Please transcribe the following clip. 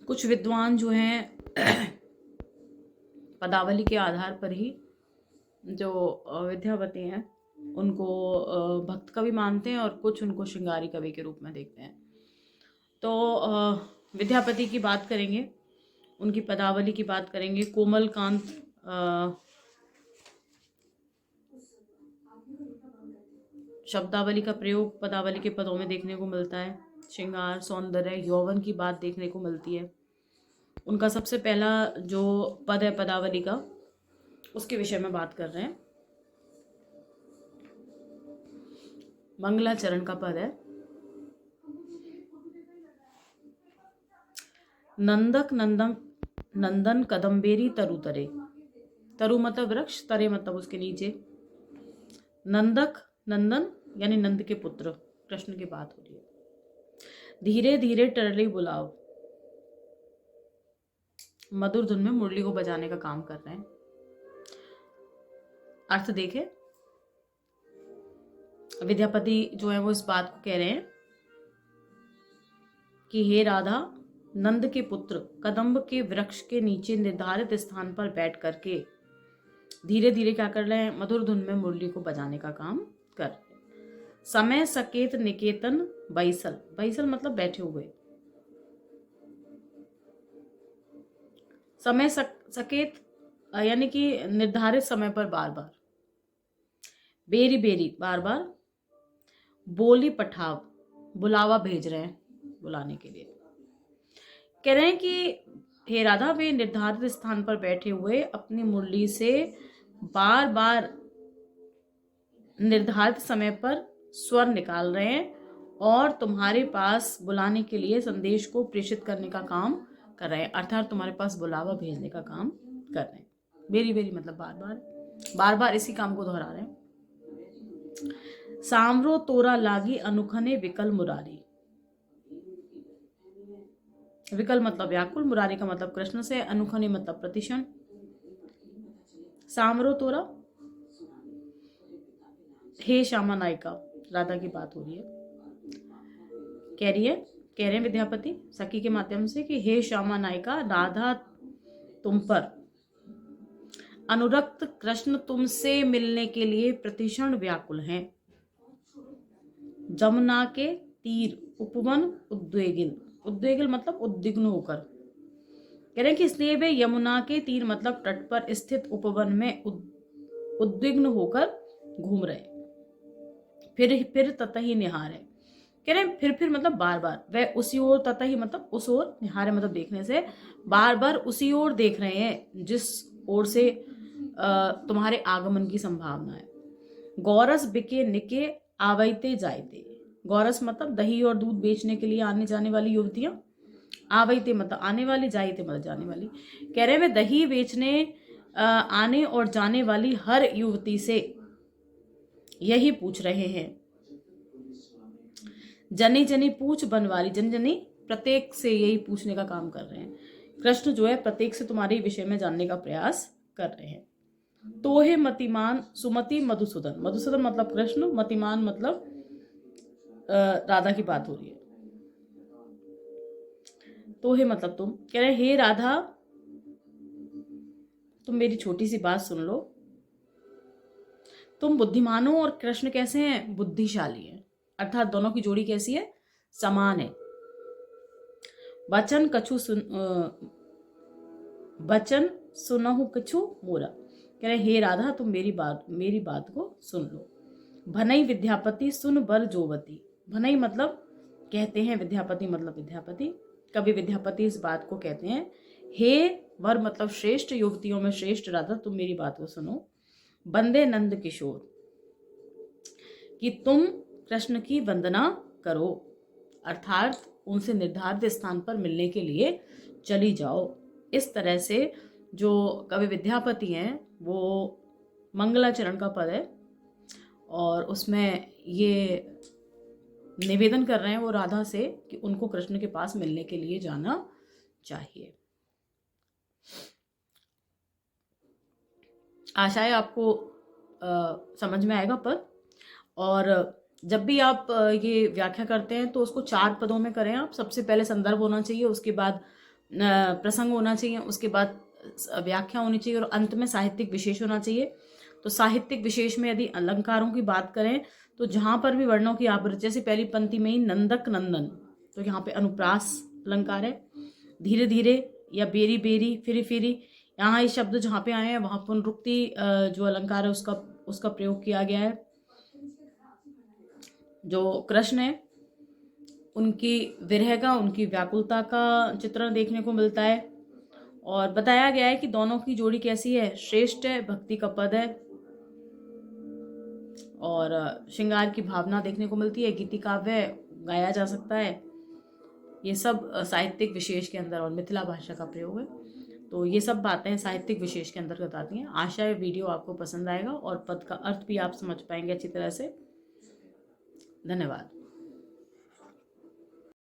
कुछ विद्वान जो हैं पदावली के आधार पर ही जो विद्यापति हैं उनको भक्त कवि मानते हैं और कुछ उनको श्रृंगारी कवि के रूप में देखते हैं। तो विद्यापति की बात करेंगे, उनकी पदावली की बात करेंगे। कोमलकांत शब्दावली का प्रयोग पदावली के पदों में देखने को मिलता है। श्रृंगार, सौंदर्य, यौवन की बात देखने को मिलती है। उनका सबसे पहला जो पद है पदावली का, उसके विषय में बात कर रहे हैं। मंगलाचरण का पद है। नंदक नंदन कदम्बेरी तरु तरे। तरु मतलब वृक्ष, तरे मतलब उसके नीचे। नंदक नंदन यानी नंद के पुत्र कृष्ण की बात हो रही है। धीरे धीरे टरली बुलाओ, मधुर धुन में मुरली को बजाने का काम कर रहे हैं। अर्थ देखे, विद्यापति जो है वो इस बात को कह रहे हैं कि हे राधा, नंद के पुत्र कदम्ब के वृक्ष के नीचे निर्धारित स्थान पर बैठ करके धीरे धीरे क्या कर रहे हैं, मधुर धुन में मुरली को बजाने का काम कर रहे हैं। समय सकेत निकेतन बैसल, बैसल मतलब बैठे हुए। समय सकेत यानी कि निर्धारित समय पर बार बार। बेरी बेरी बार बार। बोली पठाव, बुलावा भेज रहे हैं बुलाने के लिए। कह रहे हैं कि हे राधा, वे निर्धारित स्थान पर बैठे हुए अपनी मुरली से बार बार निर्धारित समय पर स्वर निकाल रहे हैं और तुम्हारे पास बुलाने के लिए संदेश को प्रेषित करने का काम कर रहे हैं, अर्थात तुम्हारे पास बुलावा भेजने का काम कर रहे हैं। बेरी बेरी मतलब बार बार, बार बार इसी काम को दोहरा रहे हैं। सांवरो तोरा लागी अनुखने विकल मुरारी। विकल मतलब व्याकुल, मुरारी का मतलब कृष्ण से, अनुखने मतलब प्रतिक्षण। सांवरो तोरा, हे श्यामा नायिका, राधा की बात हो रही है। कह रहे हैं विद्यापति सखी के माध्यम से कि हे श्यामा नायिका, राधा तुम पर अनुरक्त कृष्ण तुमसे मिलने के लिए प्रतिक्षण व्याकुल हैं। जमुना के तीर उपवन उद्वेगिल, उद्वेगिल मतलब उद्विग्न होकर। कह रहे हैं कि इसलिए वे यमुना के तीर मतलब तट पर स्थित उपवन में उद्विग्न होकर घूम रहे। फिर ततही निहार है। कह रहे हैं फिर मतलब बार बार। वह उसी ओर, ततही मतलब उस ओर, निहारे मतलब देखने से, बार बार उसी ओर देख रहे हैं जिस ओर से तुम्हारे आगमन की संभावना है। गौरस बिके निके आवैते जायते। गौरस मतलब दही और दूध बेचने के लिए आने जाने वाली युवतियां। आवैते मतलब आने वाली, जायते मतलब जाने वाली। कह रहे हैं वे दही बेचने आने और जाने वाली हर युवती से यही पूछ रहे हैं। जनी जनी पूछ बनवारी, जन जनी प्रत्येक से यही पूछने का काम कर रहे हैं। कृष्ण जो है प्रत्येक से तुम्हारे विषय में जानने का प्रयास कर रहे हैं। तोहे मतिमान सुमति मधुसूदन, मधुसूदन मतलब कृष्ण, मतिमान मतलब राधा की बात हो रही है। तोहे मतलब तुम। कह रहे हे राधा, तुम मेरी छोटी सी बात सुन लो। तुम बुद्धिमान हो और कृष्ण कैसे हैं, बुद्धिशाली हैं, अर्थात दोनों की जोड़ी कैसी है, समान है। बचन सुनहु कछु मोरा। कह रहे हे राधा, तुम मेरी बात को सुन लो। भनई विद्यापति सुन बर जोवती। भनई मतलब कहते हैं, विद्यापति मतलब विद्यापति। कभी विद्यापति इस बात को कहते हैं, हे वर मतलब श्रेष्ठ, युवतियों में श्रेष्ठ राधा, तुम मेरी बात को सुनो। बंदे नंद किशोर, कि तुम कृष्ण की वंदना करो, अर्थात उनसे निर्धारित स्थान पर मिलने के लिए चली जाओ। इस तरह से जो कवि विद्यापति हैं वो मंगलाचरण का पद है और उसमें ये निवेदन कर रहे हैं वो राधा से कि उनको कृष्ण के पास मिलने के लिए जाना चाहिए। आशा है आपको समझ में आएगा पद। और जब भी आप ये व्याख्या करते हैं तो उसको 4 पदों में करें आप। सबसे पहले संदर्भ होना चाहिए, उसके बाद प्रसंग होना चाहिए, उसके बाद व्याख्या होनी चाहिए और अंत में साहित्यिक विशेष होना चाहिए। तो साहित्यिक विशेष में यदि अलंकारों की बात करें तो जहाँ पर भी वर्णों की आवृत्ति, जैसे पहली पंक्ति में ही नंदक नंदन, तो यहाँ पे अनुप्रास अलंकार है। धीरे धीरे या बेरी बेरी, फिरी फिरी, यहाँ ये शब्द जहाँ पे आए हैं वहाँ पुनरुक्ति जो अलंकार है उसका प्रयोग किया गया है। जो कृष्ण है उनकी विरह का, उनकी व्याकुलता का चित्रण देखने को मिलता है और बताया गया है कि दोनों की जोड़ी कैसी है, श्रेष्ठ है, भक्ति का पद है और श्रृंगार की भावना देखने को मिलती है, गीति काव्य है, गाया जा सकता है। ये सब साहित्यिक विशेष के अंदर और मिथिला भाषा का प्रयोग है। तो ये सब बातें साहित्यिक विशेष के अंतर्गत आती हैं। आशा है वीडियो आपको पसंद आएगा और पद का अर्थ भी आप समझ पाएंगे अच्छी तरह से। धन्यवाद।